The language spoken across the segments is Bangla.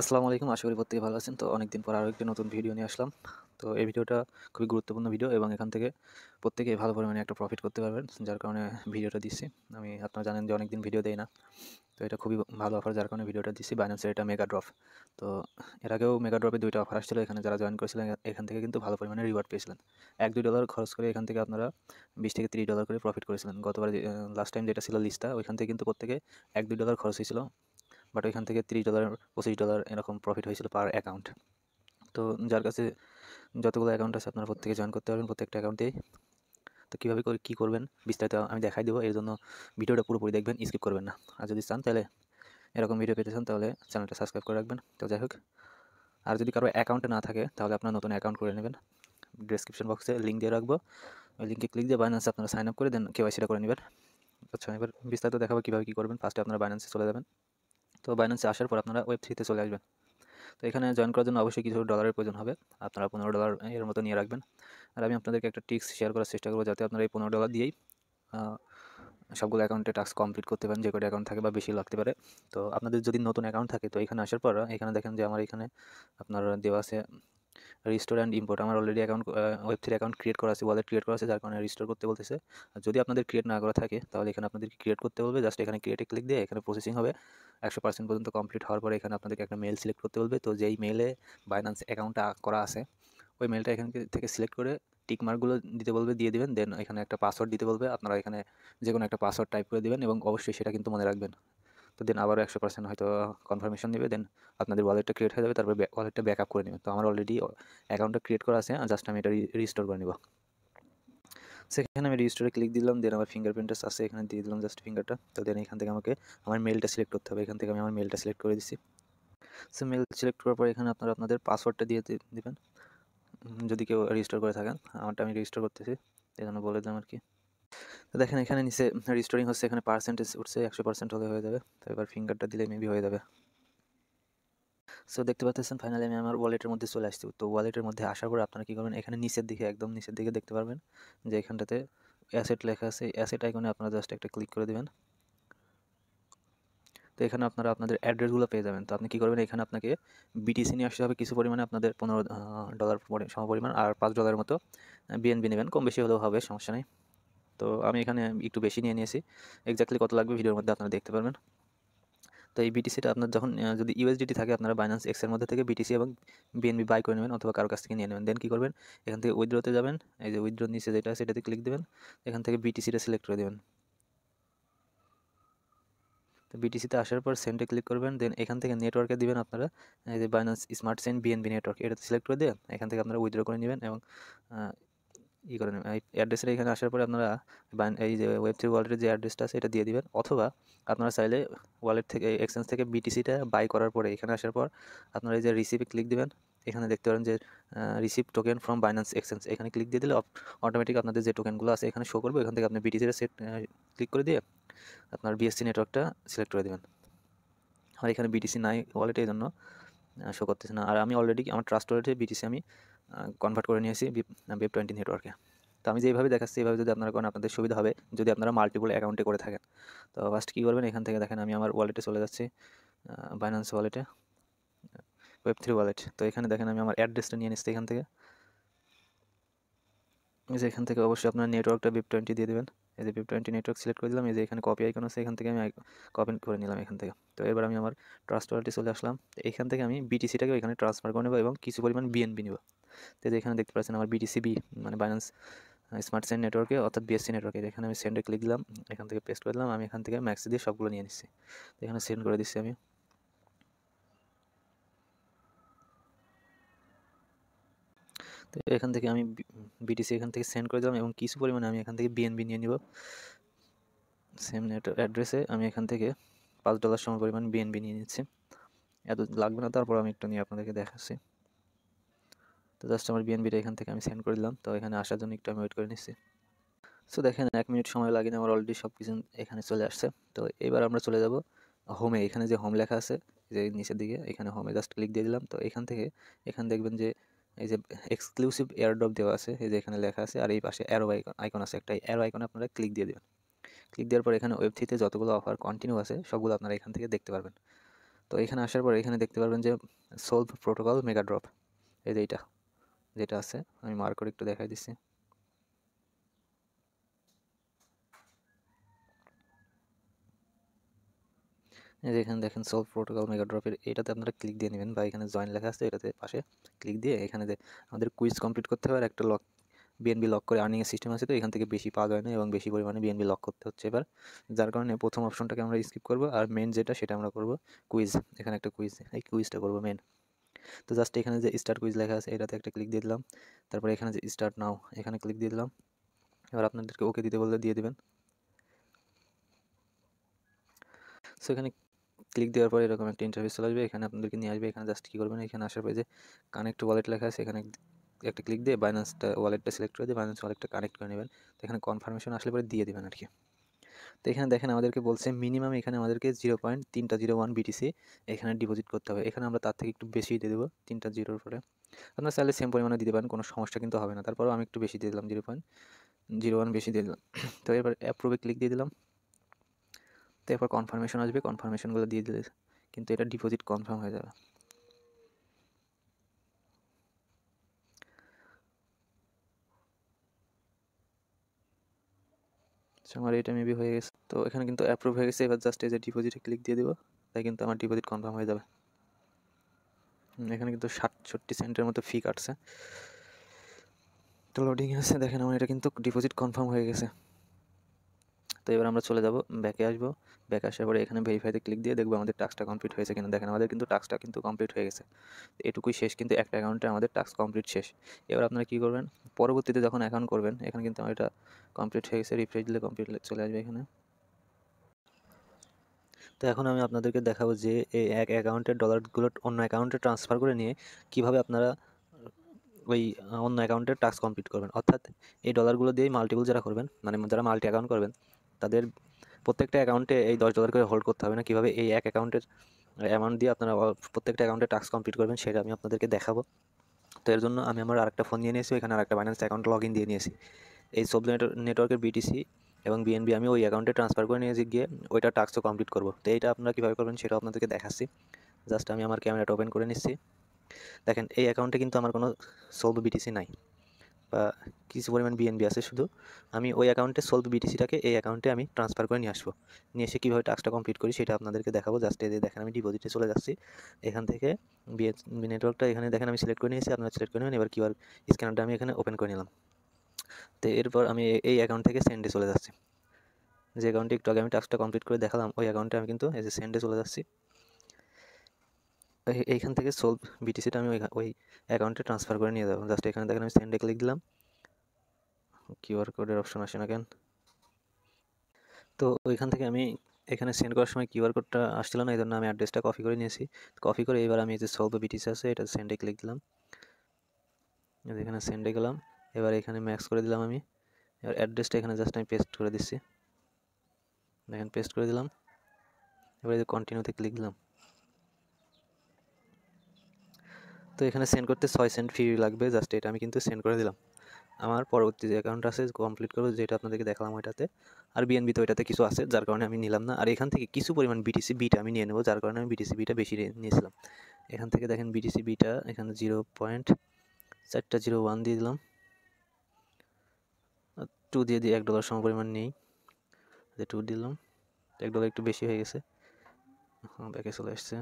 আসসালামু আলাইকুম। আশা করি প্রত্যেকে ভালো আছেন। তো অনেকদিন পর আরও একটি নতুন ভিডিও নিয়ে আসলাম। তো এই ভিডিওটা খুবই গুরুত্বপূর্ণ ভিডিও এবং এখান থেকে প্রত্যেকেই ভালো পরিমাণে একটা প্রফিট করতে পারবেন। যার কারণে ভিডিওটা দিচ্ছি। আপনারা জানেন যে অনেকদিন ভিডিও দেই না। তো এটা খুবই ভালো অফার, যার কারণে ভিডিওটা দিচ্ছি। বাইন্যান্সের এটা মেগা ড্রপ। তো এর আগেও মেগা ড্রপে ২টা অফার আসছিল। এখানে যারা জয়েন করেছিলেন এখান থেকে কিন্তু ভালো পরিমাণে রিওয়ার্ড পেয়েছিলেন। $১-২ খরচ করে এখান থেকে আপনারা $20-30 করে প্রফিট করেছিলেন। গতবার লাস্ট টাইম যেটা ছিল লিস্টটা, ওইখান থেকে কিন্তু প্রত্যেকে $১-২ খরচ হয়েছিল। বাট ওইখান থেকে $30, $25 এরকম প্রফিট হয়েছিল পার অ্যাকাউন্ট। তো যার কাছে যতগুলো অ্যাকাউন্ট আছে আপনারা প্রত্যেকে জয়েন করতে পারবেন প্রত্যেকটা অ্যাকাউন্টেই। তো কীভাবে করে কী করবেন বিস্তারিত আমি দেখাই দেবো। এর জন্য ভিডিওটা পুরোপুরি দেখবেন, স্কিপ করবেন না। আর যদি চান তাহলে এরকম ভিডিও পেতে চান তাহলে চ্যানেলটা সাবস্ক্রাইব করে রাখবেন। তো যাই হোক, আর যদি কারো অ্যাকাউন্টে না থাকে তাহলে আপনারা নতুন অ্যাকাউন্ট করে নেবেন। ডেসক্রিপশন বক্সে লিঙ্ক দিয়ে রাখবো। ওই লিঙ্কে ক্লিক দিয়ে বাইন্যান্সে আপনারা সাইন আপ করে দেন কেওয়াইসিটা করে নেবেন। আচ্ছা, এবার বিস্তারিত দেখাবো কীভাবে কী করবেন। ফার্স্টে আপনারা বাইন্যান্সে চলে যাবেন। তো বাইন্যান্সে আসার পর আপনারা ওয়েব3 তে চলে আসবেন। তো এখানে জয়েন করার জন্য অবশ্যই কিছু ডলারের প্রয়োজন হবে। আপনারা $15 এর মতো নিয়ে রাখবেন। আর আমি আপনাদেরকে একটা ট্রিক্স শেয়ার করার চেষ্টা করবো, যাতে আপনারা এই $15 দিয়েই সবগুলো অ্যাকাউন্টে টাস্ক কমপ্লিট করতে পারেন, যে কটা অ্যাকাউন্ট থাকে বা বেশি লাগতে পারে। তো আপনাদের যদি নতুন অ্যাকাউন্ট থাকে, তো এখানে আসার পর এখানে দেখেন যে আমার এখানে আপনার দেওয়া আছে রিস্টোর অ্যান্ড ইম্পোর্ট। আমার অলরেডি ওয়েব3 অ্যাকাউন্ট ক্রিয়েট করা আছে, ওয়ালেট ক্রিয়েট করা আছে, যার কারণে রিস্টোর করতে বলতেছে। আর যদি আপনাদের ক্রিয়েট না করা থাকে তাহলে এখানে আপনাদেরকে ক্রিয়েট করতে বলবে। জাস্ট এখানে ক্রিয়েটে ক্লিক দিয়ে এখানে প্রসেসিং হবে। 100% পর্যন্ত কমপ্লিট হওয়ার পরে এখানে আপনাদেরকে একটা মেল সিলেক্ট করতে বলবে। তো যেই মেলে বাইন্যান্স অ্যাকাউন্টটা করা আছে, ওই মেলটা এখান থেকে সিলেক্ট করে টিক মার্কগুলো দিতে বলবে, দিয়ে দিবেন। দেন এখানে একটা পাসওয়ার্ড দিতে বলবে, আপনারা এখানে যে কোনো একটা পাসওয়ার্ড টাইপ করে দিবেন এবং অবশ্যই সেটা কিন্তু মনে রাখবেন। তো দেন আবারও 100% হয়তো কনফার্মেশন নেবে। দেন আপনাদের ওয়ালেটটা ক্রিয়েট হয়ে যাবে। তারপর ওয়ালেটটা ব্যাকআপ করে নেবেন। তো আমার অলরেডি অ্যাকাউন্টটা ক্রিয়েট করা আছে, জাস্ট আমি এটা রিস্টোর করে নেব। সেখানে আমি রেজিস্টারে ক্লিক দিলাম। দেন আমার ফিঙ্গারপ্রিন্ট আছে, এখানে দিয়ে দিলাম জাস্ট ফিঙ্গারটা। তো দেন এখান থেকে আমাকে আমার মেলটা সিলেক্ট করতে হবে। এখান থেকে আমি আমার মেলটা সিলেক্ট করে দিচ্ছি। সো মেল সিলেক্ট করার পর এখানে আপনারা আপনাদের পাসওয়ার্ডটা দিয়ে দিবেন, যদি কেউ রেজিস্টার করে থাকেন। আমারটা আমি রেজিস্টার করতেছি, এই জন্য বলে দিলাম আর কি। তো দেখেন এখানে নিচে রেজিস্টারিং হচ্ছে, এখানে পার্সেন্টেজ উঠছে, 100% হলে হয়ে যাবে। তো এবার ফিঙ্গারটা দিলে মেবি হয়ে যাবে। সো দেখতে পাচ্ছেন ফাইনালি আমি আমার ওয়ালেটের মধ্যে চলে আসছি। তো ওয়ালেটের মধ্যে আসার পর আপনারা কী করবেন, এখানে নিচের দিকে একদম নিচের দিকে দেখতে পারবেন যে এখানটাতে অ্যাসেট লেখা আছে। অ্যাসেট আইকনে আপনারা জাস্ট একটা ক্লিক করে দেবেন। তো এখানে আপনারা আপনাদের অ্যাড্রেসগুলো পেয়ে যাবেন। তো আপনি কী করবেন, এখানে আপনাকে বিটিসি নিয়ে আসতে হবে কিছু পরিমাণে, আপনাদের $15 সমপরিমাণ, আর $5 মতো বিএনবি নেবেন। কম বেশি হলেও হবে, সমস্যা নেই। তো আমি এখানে একটু বেশি নিয়ে নিয়েছি। এক্স্যাক্টলি কত লাগবে ভিডিওর মধ্যে আপনারা দেখতে পারবেন। তো এই বিটিসিটা আপনার যখন যদি ইউএসডিটি থাকে, আপনারা বাইন্যান্স এক্সের মধ্যে থেকে বিটিসি এবং বিএনবি বাই করে নেবেন, অথবা কারো কাছ থেকে নিয়ে নেবেন। দেন কী করবেন, এখান থেকে উইথড্রোতে যাবেন। এই যে উইথড্রোর নিচে যেটা আছে এটাতে ক্লিক দেবেন। এখান থেকে বিটিসিটা সিলেক্ট করে দেবেন। তো বিটিসিতে আসার পর সেন্ডে ক্লিক করবেন। দেন এখান থেকে নেটওয়ার্কে দিবেন আপনারা এই যে Binance smart chain BNB network, এটাতে সিলেক্ট করে দিয়ে এখান থেকে আপনারা উইথড্র করে নেবেন এবং করে নেবেন। এই অ্যাড্রেসের এখানে আসার পরে আপনারা এই যে ওয়েব3 ওয়ালেটের যে অ্যাড্রেসটা আছে এটা দিয়ে দিবেন, অথবা আপনারা চাইলে ওয়ালেট থেকে এক্সচেঞ্জ থেকে বিটিসিটা বাই করার পরে এখানে আসার পর আপনারা এই যে রিসিভে ক্লিক দিবেন। এখানে দেখতে পারেন যে receive token from Binance exchange, এখানে ক্লিক দিয়ে দিলে অটোমেটিক আপনাদের যে টোকেনগুলো আছে এখানে শো করবে। এখান থেকে আপনি বিটিসিটা ক্লিক করে দিয়ে আপনার বিএসসি নেটওয়ার্কটা সিলেক্ট করে দেবেন। আর এখানে বিটিসি নাই ওয়ালেটে, এই জন্য শো করতেছে না। আর আমি অলরেডি আমার ট্রাস্ট ওয়ালেটে বিটিসি আমি কনভার্ট করে নিয়েছি Web20 নেটওয়ার্কে। তো আমি যেভাবে দেখাচ্ছি এইভাবে যদি আপনারা করেন আপনাদের সুবিধা হবে, যদি আপনারা মাল্টিপল অ্যাকাউন্টে করে থাকেন। তো ফার্স্ট কী করবেন, এখান থেকে দেখেন আমি আমার ওয়ালেটে চলে যাচ্ছি, বাইন্যান্স ওয়ালেটে, Web3 ওয়ালেট। তো এখানে দেখেন আমি আমার অ্যাড্রেসটা নিয়ে নিচ্ছি এখান থেকে। এই যে এখান থেকে অবশ্যই আপনার নেটওয়ার্কটা Web20 দিয়ে দেবেন। এই যে Web20 নেটওয়ার্ক সিলেক্ট করে দিলাম। এই যে এখানে কপি আইকন আছে, এখান থেকে আমি কপি করে নিলাম এখান থেকে। তো এবার আমি আমার ট্রাস্ট ওয়ালেটে চলে আসলাম। তো এখান থেকে আমি বিটিসিটাকে এখানে ট্রান্সফার করে নেব এবং কিছু পরিমাণ বিএনবি নেব। তো এখানে দেখতে পাচ্ছেন আমার বিটিসিবি মানে বাইন্যান্স স্মার্ট চেইন নেটওয়ার্কে, অর্থাৎ বিএসসি নেটওয়ার্কে। এখানে আমি সেন্ডে ক্লিক দিলাম, এখান থেকে পেস্ট করে দিলাম। আমি এখান থেকে ম্যাক্সি দিয়ে সবগুলো নিয়ে নিচ্ছি। তো এখানে সেন্ড করে দিচ্ছি আমি। তো এখান থেকে আমি বিটিসি এখান থেকে সেন্ড করে দিলাম এবং কিছু পরিমাণে আমি এখান থেকে বিএনবি নিয়ে নিব। সেম নেট অ্যাড্রেসে আমি এখান থেকে $5 সমপরিমাণ বিএনবি নিয়ে নিচ্ছি। এত লাগবে না, তারপর আমি একটু নিয়ে আপনাদেরকে দেখাচ্ছি। তো জাস্ট আমার বিএনবিটা এখান থেকে আমি সেন্ড করে দিলাম। তো এখানে আসার জন্য একটু আমি ওয়েট করে নিচ্ছি। সো দেখেন 1 মিনিট সময় লাগে না, আমার অলরেডি সব কিছু এখানে চলে আসছে। তো এবার আমরা চলে যাব হোমে। এখানে যে হোম লেখা আছে যে নিচের দিকে, এখানে হোমে জাস্ট ক্লিক দিয়ে দিলাম। তো এখান থেকে এখানে দেখবেন যে এই যে এক্সক্লুসিভ এয়ারড্রপ দেওয়া আছে, এই যে এখানে লেখা আছে, আর এই পাশে অ্যারো আইকন আছে একটা, অ্যারো আইকনে আপনারা ক্লিক দিয়ে দেবেন। ক্লিক দেওয়ার পর এখানে ওয়েব3তে যতগুলো অফার কন্টিনিউ আছে সবগুলো আপনারা এখান থেকে দেখতে পারবেন। তো এখানে আসার পর এখানে দেখতে পারবেন যে সলভ প্রোটোকল মেগা ড্রপ, এই যে এইটা যেটা আছে, আমি মার্ক করে একটু দেখাই দিচ্ছি। এই যে এখানে দেখেন সলভ প্রোটোকল মেগা ড্রপের, এটাতে আপনারা ক্লিক দিয়ে নেবেন, বা এখানে জয়েন লেখা আছে এটাতে পাশে ক্লিক দিয়ে এখানে যে আমাদের কুইজ কমপ্লিট করতে হবে আর একটা লক বিএনবি লক করে আর্নিংয়ের সিস্টেম আছে, তো এখান থেকে বেশি পাওয়া যায় না এবং বেশি পরিমাণে বিএনবি লক করতে হচ্ছে এবার, যার কারণে প্রথম অপশনটাকে আমরা স্কিপ করব আর মেন যেটা সেটা আমরা করব কুইজ। এখানে একটা কুইজ, এই কুইজটা করব মেন। তো জাস্ট এখানে যে স্টার্ট কুইজ লেখা আছে এটাতে একটা ক্লিক দিয়ে দিলাম, তারপরে এখানে যে স্টার্ট নাও এখানে ক্লিক দিয়ে দিলাম। এবার আপনাদেরকে ওকে দিতে বললে দিয়ে দেবেন। সো এখানে ক্লিক দেওয়ার পর এরকম একটা ইন্টারফেস চলে আসবে, এখানে আপনাদেরকে নিয়ে আসবে। এখানে জাস্ট কী করবেন, এখানে আসার পরে যে কানেক্ট ওয়ালেট লেখা আছে এখানে একটা ক্লিক দিয়ে বাইন্যান্সটা ওয়ালেটটা সিলেক্ট করে দিয়ে বাইন্যান্স ওয়ালেটটা কানেক্ট করে নেবেন। তো এখানে কনফার্মেশন আসলে পরে দিয়ে দেবেন আর কি। তো এখানে দেখেন আমাদেরকে বলছে মিনিমাম এখানে আমাদেরকে 0.301 বিটিসি এখানে ডিপোজিট করতে হবে। এখানে আমরা তার থেকে একটু বেশি দিয়ে দেবো, 3টা জিরোর পরে। আপনার চাইলে সেম পরিমাণে দিতে পারেন, কোনো সমস্যা কিন্তু হবে না। তারপরেও আমি একটু বেশি দিয়ে দিলাম, 0.01 বেশি দিয়ে দিলাম। তো এবার অ্যাপ্রুভে ক্লিক দিয়ে দিলাম। তো এরপর কনফার্মেশন আসবে, কনফার্মেশনগুলো দিয়ে দিলে কিন্তু এটা ডিপোজিট কনফার্ম হয়ে যাবে। আমার এটা মেবি হয়ে গেছে। তো এখানে কিন্তু অ্যাপ্রুভ হয়ে গেছে। এবার জাস্ট এই যে ডিপোজিটে ক্লিক দিয়ে দিব, তাই কিন্তু আমার ডিপোজিট কনফার্ম হয়ে যাবে। এখানে কিন্তু 67 সেন্টের মতো ফি কাটছে। তো লোডিং আছে, দেখেন আমার এটা কিন্তু ডিপোজিট কনফার্ম হয়ে গেছে। তো এবার আমরা চলে যাব, ব্যাকে আসবো। ব্যাকে আসার পরে এখানে ভেরিফাইতে ক্লিক দিয়ে দেখবো আমাদের টাস্কটা কমপ্লিট হয়েছে কিনা। দেখেন আমাদের কিন্তু টাস্কটা কিন্তু কমপ্লিট হয়ে গেছে। এটুকুই শেষ, কিন্তু একটা অ্যাকাউন্টে আমাদের টাস্ক কমপ্লিট শেষ। এবার আপনারা কী করবেন, পরবর্তীতে যখন অ্যাকাউন্ট করবেন, এখানে কিন্তু আমার এটা কমপ্লিট হয়ে গেছে, রিফ্রেশ দিলে কমপ্লিট চলে আসবে এখানে। তো এখন আমি আপনাদেরকে দেখাবো যে এই এক অ্যাকাউন্টের ডলারগুলো অন্য অ্যাকাউন্টে ট্রান্সফার করে নিয়ে কীভাবে আপনারা ওই অন্য অ্যাকাউন্টে টাস্ক কমপ্লিট করবেন। অর্থাৎ এই ডলারগুলো দিয়েই মাল্টিপল যারা করবেন, মানে যারা মাল্টি অ্যাকাউন্ট করবেন, তাদের প্রত্যেকটা অ্যাকাউন্টে এই $10 করে হোল্ড করতে হবে না। কীভাবে এই এক অ্যাকাউন্টের অ্যামাউন্ট দিয়ে আপনারা প্রত্যেকটা অ্যাকাউন্টে টাস্ক কমপ্লিট করবেন সেটা আমি আপনাদেরকে দেখাবো। তো এর জন্য আমি আমার আরেকটা ফোন নিয়ে নিয়েছি, এখানে আরেকটা বাইন্যান্স অ্যাকাউন্ট লগ ইন দিয়ে নিয়েছি। এই সব নেটওয়ার্কের বিটিসি এবং বিএনবি আমি ওই অ্যাকাউন্টে ট্রান্সফার করে নিয়ে গিয়ে ওইটা টাস্কও কমপ্লিট করবো। তো এইটা আপনারা কীভাবে করবেন সেটাও আপনাদেরকে দেখাচ্ছি। জাস্ট আমি আমার ক্যামেরাটা ওপেন করে নিচ্ছি। দেখেন এই অ্যাকাউন্টে কিন্তু আমার কোনো সোলভ বিটিসি নাই, বা কিছু পরিমাণ বিএনবি আছে শুধু। আমি ওই অ্যাকাউন্টে সোলভ বিটিসিটাকে এই অ্যাকাউন্টে আমি ট্রান্সফার করে নিয়ে আসবো। নিয়ে এসে কীভাবে টাস্কটা কমপ্লিট করি সেটা আপনাদেরকে দেখাবো। জাস্ট এই যে দেখেন আমি ডিপোজিটে চলে যাচ্ছি, এখান থেকে বিএনবি নেটওয়ার্কটা এখানে দেখেন আমি সিলেক্ট করে নিয়েছি, আপনারা সিলেক্ট করে নেবেন। এবার কিউআর স্ক্যানারটা আমি এখানে ওপেন করে নিলাম। তো এরপর আমি এই অ্যাকাউন্ট থেকে সেন্ডে চলে যাচ্ছি। যে অ্যাকাউন্টে একটু আগে আমি টাস্কটা কমপ্লিট করে দেখালাম, ওই অ্যাকাউন্টে আমি কিন্তু এই যে সেন্ডে চলে যাচ্ছি। এইখান থেকে সোলভ বিটিসিটা আমি ওই অ্যাকাউন্টে ট্রান্সফার করে নিয়ে যাবো। জাস্ট এখানে দেখেন আমি সেন্ডে ক্লিক দিলাম, কিউআর কোডের অপশন আসে না কেন। তো ওইখান থেকে আমি এখানে সেন্ড করার সময় কিউআর কোডটা আসছিল না, এই জন্য আমি অ্যাড্রেসটা কপি করে নিয়েছি। কপি করে এবার আমি যে সলভ বিটিসি আছে এটা সেন্ডে ক্লিক দিলাম, এখানে সেন্ডে গেলাম। এবার এখানে ম্যাক্স করে দিলাম আমি। এবার অ্যাড্রেসটা এখানে জাস্ট আমি পেস্ট করে দিচ্ছি, দেখেন পেস্ট করে দিলাম। এবার এই যে কন্টিনিউতে ক্লিক দিলাম। তো এখানে সেন্ড করতে 6 সেন্ট ফি লাগবে, জাস্ট এটা আমি কিন্তু সেন্ড করে দিলাম। আমার পরবর্তী যে অ্যাকাউন্ট আছে কমপ্লিট করবো, যেটা আপনাদেরকে দেখালাম ওইটাতে। আর বিএনবি তো ওইটাতে কিছু আছে, যার কারণে আমি নিলাম না। আর এখান থেকে কিছু পরিমাণ বিটিসি বিটা আমি নিয়ে নেবো, যার কারণে আমি বিটিসি বিটা বেশি নিয়েছিলাম। এখান থেকে দেখেন বিটিসি বিটা এখানে 0.401 দিয়ে দিলাম, 2 দিয়ে দিই, $1 সম পরিমাণ নেই, 2 দিলাম। $1 একটু বেশি হয়ে গেছে, ব্যাকে চলে আসছে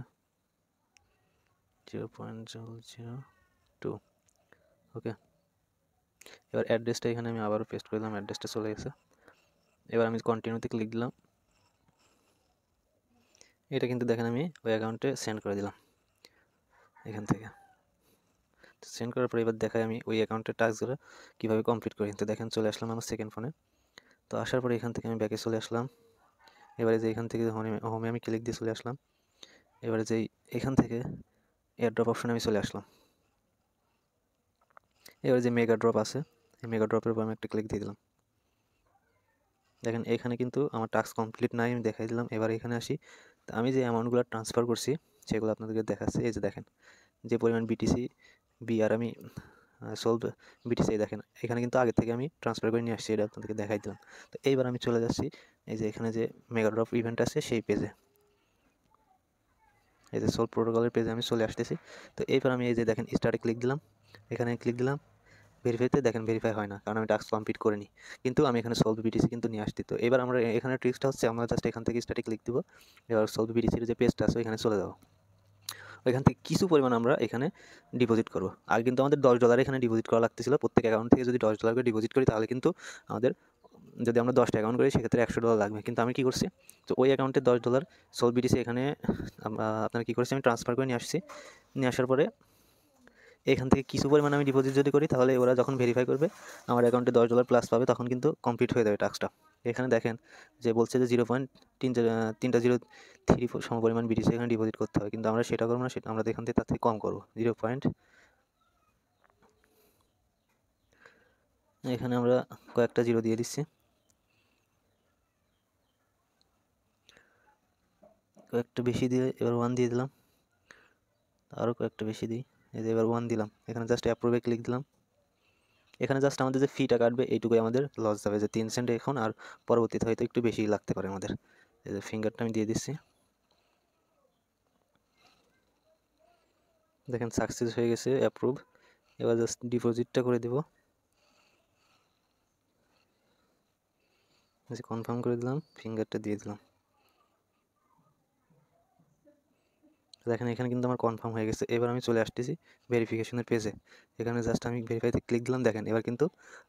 0.002। ওকে, এবার অ্যাড্রেসটা এখানে আমি আবারও পেস্ট করে দিলাম, অ্যাড্রেসটা চলে গেছে। এবার আমি কন্টিনিউতে ক্লিক দিলাম। এটা কিন্তু দেখেন আমি ওই অ্যাকাউন্টে সেন্ড করে দিলাম এখান থেকে। সেন্ড করার পর এবার দেখাই আমি ওই অ্যাকাউন্টের টাস্কগুলো কীভাবে কমপ্লিট করি। তো দেখেন চলে আসলাম আমার সেকেন্ড ফোনে। তো আসার পরে এখান থেকে আমি ব্যাকে চলে আসলাম। এবারে যে এখান থেকে হোমে আমি ক্লিক দিয়ে চলে আসলাম। এবারে যে এখান থেকে এয়ারড্রপ অপশনে আমি চলে আসলাম। এবারে যে মেগা ড্রপ আছে, এই মেগা ড্রপের উপর আমি একটা ক্লিক দিয়ে দিলাম। দেখেন এখানে কিন্তু আমার টাস্ক কমপ্লিট নাই, আমি দেখাই দিলাম। এবার এখানে আসি, তো আমি যে অ্যামাউন্টগুলো ট্রান্সফার করছি সেগুলো আপনাদেরকে দেখাচ্ছি। এই যে দেখেন যে পরিমাণ বিটিসি বি আর আমি সোলভ বিটিসি দেখেন এখানে কিন্তু আগে থেকে আমি ট্রান্সফার করে নিয়ে আসছি, এটা আপনাদেরকে দেখাই দিলাম। তো এইবার আমি চলে যাচ্ছি এই যে এখানে যে মেগা ড্রপ ইভেন্ট আছে সেই পেজে। এই যে সোল প্রোটোকলের পেজে আমি চলে আসতেছি। তো এরপর আমি এই যে দেখেন স্টার্টে ক্লিক দিলাম, এখানে ক্লিক দিলাম ভেরিফাইতে, দেখেন ভেরিফাই হয় না, কারণ আমি টাস্ক কমপ্লিট করিনি, কিন্তু আমি এখানে সলভ বিটিসি কিন্তু নিয়ে আসছি। তো এবার আমরা এখানে ট্রিক্সটা হচ্ছে আমরা জাস্ট এখান থেকে স্টার্টে ক্লিক দিব, এবার সলভ বিটিসির যে পেজটা আছে এখানে চলে যাবো। ওইখান থেকে কিছু পরিমাণ আমরা এখানে ডিপোজিট করবো। আগে কিন্তু আমাদের $10 এখানে ডিপোজিট করা লাগতেছিল, প্রত্যেক অ্যাকাউন্ট থেকে যদি $10 করে ডিপোজিট করি তাহলে কিন্তু আমাদের, যদি আমরা 10টা অ্যাকাউন্ট করি সেক্ষেত্রে $100 লাগবে। কিন্তু আমি কী করছি, তো ওই অ্যাকাউন্টে $10 সোল বিটিসি এখানে আপনারা কী করছি, আমি ট্রান্সফার করে নিয়ে আসছি। নিয়ে আসার পরে এখান থেকে কিছু পরিমাণ আমি ডিপোজিট যদি করি তাহলে ওরা যখন ভেরিফাই করবে আমার অ্যাকাউন্টে $10 প্লাস পাবে, তখন কিন্তু কমপ্লিট হয়ে যাবে টাস্কটা। এখানে দেখেন যে বলছে যে 0.303 সমপরিমাণ বিটিসি এখানে ডিপোজিট করতে হবে, কিন্তু আমরা সেটা করবো না, সেটা আমরা এখান থেকে তার থেকে কম করবো, এখানে আমরা কয়েকটা জিরো দিয়ে দিচ্ছি, কয়েকটা বেশি দিয়ে এবার 1 দিয়ে দিলাম, আরও কয়েকটা বেশি দিই, এই যে এবার 1 দিলাম। এখানে জাস্ট অ্যাপ্রুভে ক্লিক দিলাম। এখানে জাস্ট আমাদের যে ফিটা কাটবে এইটুকুই আমাদের লস যাবে, যে 3 সেন্ট এখন, আর পরবর্তীতে হয়তো একটু বেশি লাগতে পারে আমাদের। এই যে ফিঙ্গারটা আমি দিয়ে দিচ্ছি, দেখেন সাকসেস হয়ে গেছে, অ্যাপ্রুভ। এবার জাস্ট ডিপোজিটটা করে দেব, কনফার্ম করে দিলাম, ফিঙ্গারটা দিয়ে দিলাম। দেখেন এখানে কিন্তু আমার কনফার্ম হয়ে গেছে। এবার আমি চলে আসতেছি ভেরিফিকেশনের পেজে, এখানে জাস্ট আমি ভেরিফাইতে ক্লিক দিলাম। দেখেন এবার কিন্তু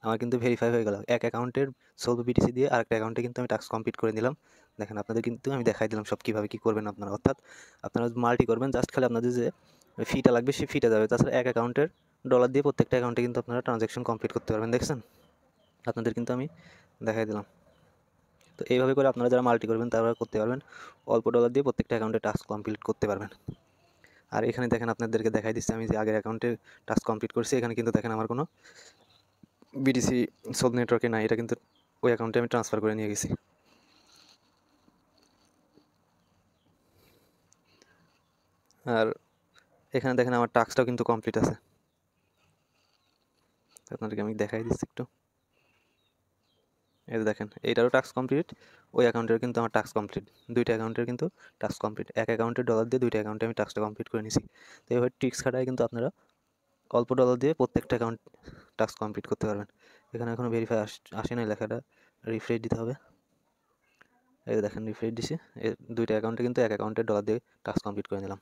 আমার কিন্তু ভেরিফাই হয়ে গেল, এক অ্যাকাউন্টের সলভ বিটিসি দিয়ে আরেকটা অ্যাকাউন্টে কিন্তু আমি টাস্ক কমপ্লিট করে নিলাম। দেখেন আপনাদের কিন্তু আমি দেখাই দিলাম সব কীভাবে কী করবেন আপনারা, অর্থাৎ আপনারা মাল্টি করবেন, জাস্ট খালি আপনাদের যে ফিটা লাগবে সেই ফিটা যাবে, তাছাড়া এক অ্যাকাউন্টের $1 দিয়ে প্রত্যেকটা অ্যাকাউন্টে কিন্তু আপনারা ট্রানজ্যাকশন কমপ্লিট করতে পারবেন। দেখছেন, আপনাদের কিন্তু আমি দেখাই দিলাম। তো এইভাবে করে আপনারা যারা মাল্টি করবেন তারা করতে পারবেন, অল্প $1 দিয়ে প্রত্যেকটা অ্যাকাউন্টে টাস্ক কমপ্লিট করতে পারবেন। আর এখানে দেখেন আপনাদেরকে দেখাই দিচ্ছি আমি যে আগের অ্যাকাউন্টে টাস্ক কমপ্লিট করছি, এখানে কিন্তু দেখেন আমার কোনো বিটিসি সোল নেটওয়ার্কে নাই, এটা কিন্তু ওই অ্যাকাউন্টে আমি ট্রান্সফার করে নিয়ে গেছি। আর এখানে দেখেন আমার টাস্কটাও কিন্তু কমপ্লিট আছে, আপনাদেরকে আমি দেখাই দিচ্ছি একটু। এই দেখেন এইটারও টাস্ক কমপ্লিট, ওই অ্যাকাউন্টের কিন্তু আমার টাস্ক কমপ্লিট, দুইটা অ্যাকাউন্টের কিন্তু টাস্ক কমপ্লিট, এক অ্যাকাউন্টে $1 দিয়ে দুইটা অ্যাকাউন্টে আমি টাস্কটা কমপ্লিট করে নিয়েছি। তো এইভাবে ট্রিক্স খাটায় কিন্তু আপনারা অল্প $1 দিয়ে প্রত্যেকটা অ্যাকাউন্ট টাস্ক কমপ্লিট করতে পারবেন। এখানে এখনও ভেরিফাই আসে নাই, লেখাটা রিফ্রেশ দিতে হবে। এই দেখেন রিফ্রেশ দিছি, দুইটা অ্যাকাউন্টে কিন্তু এক অ্যাকাউন্টে $1 দিয়ে টাস্ক কমপ্লিট করে নিলাম।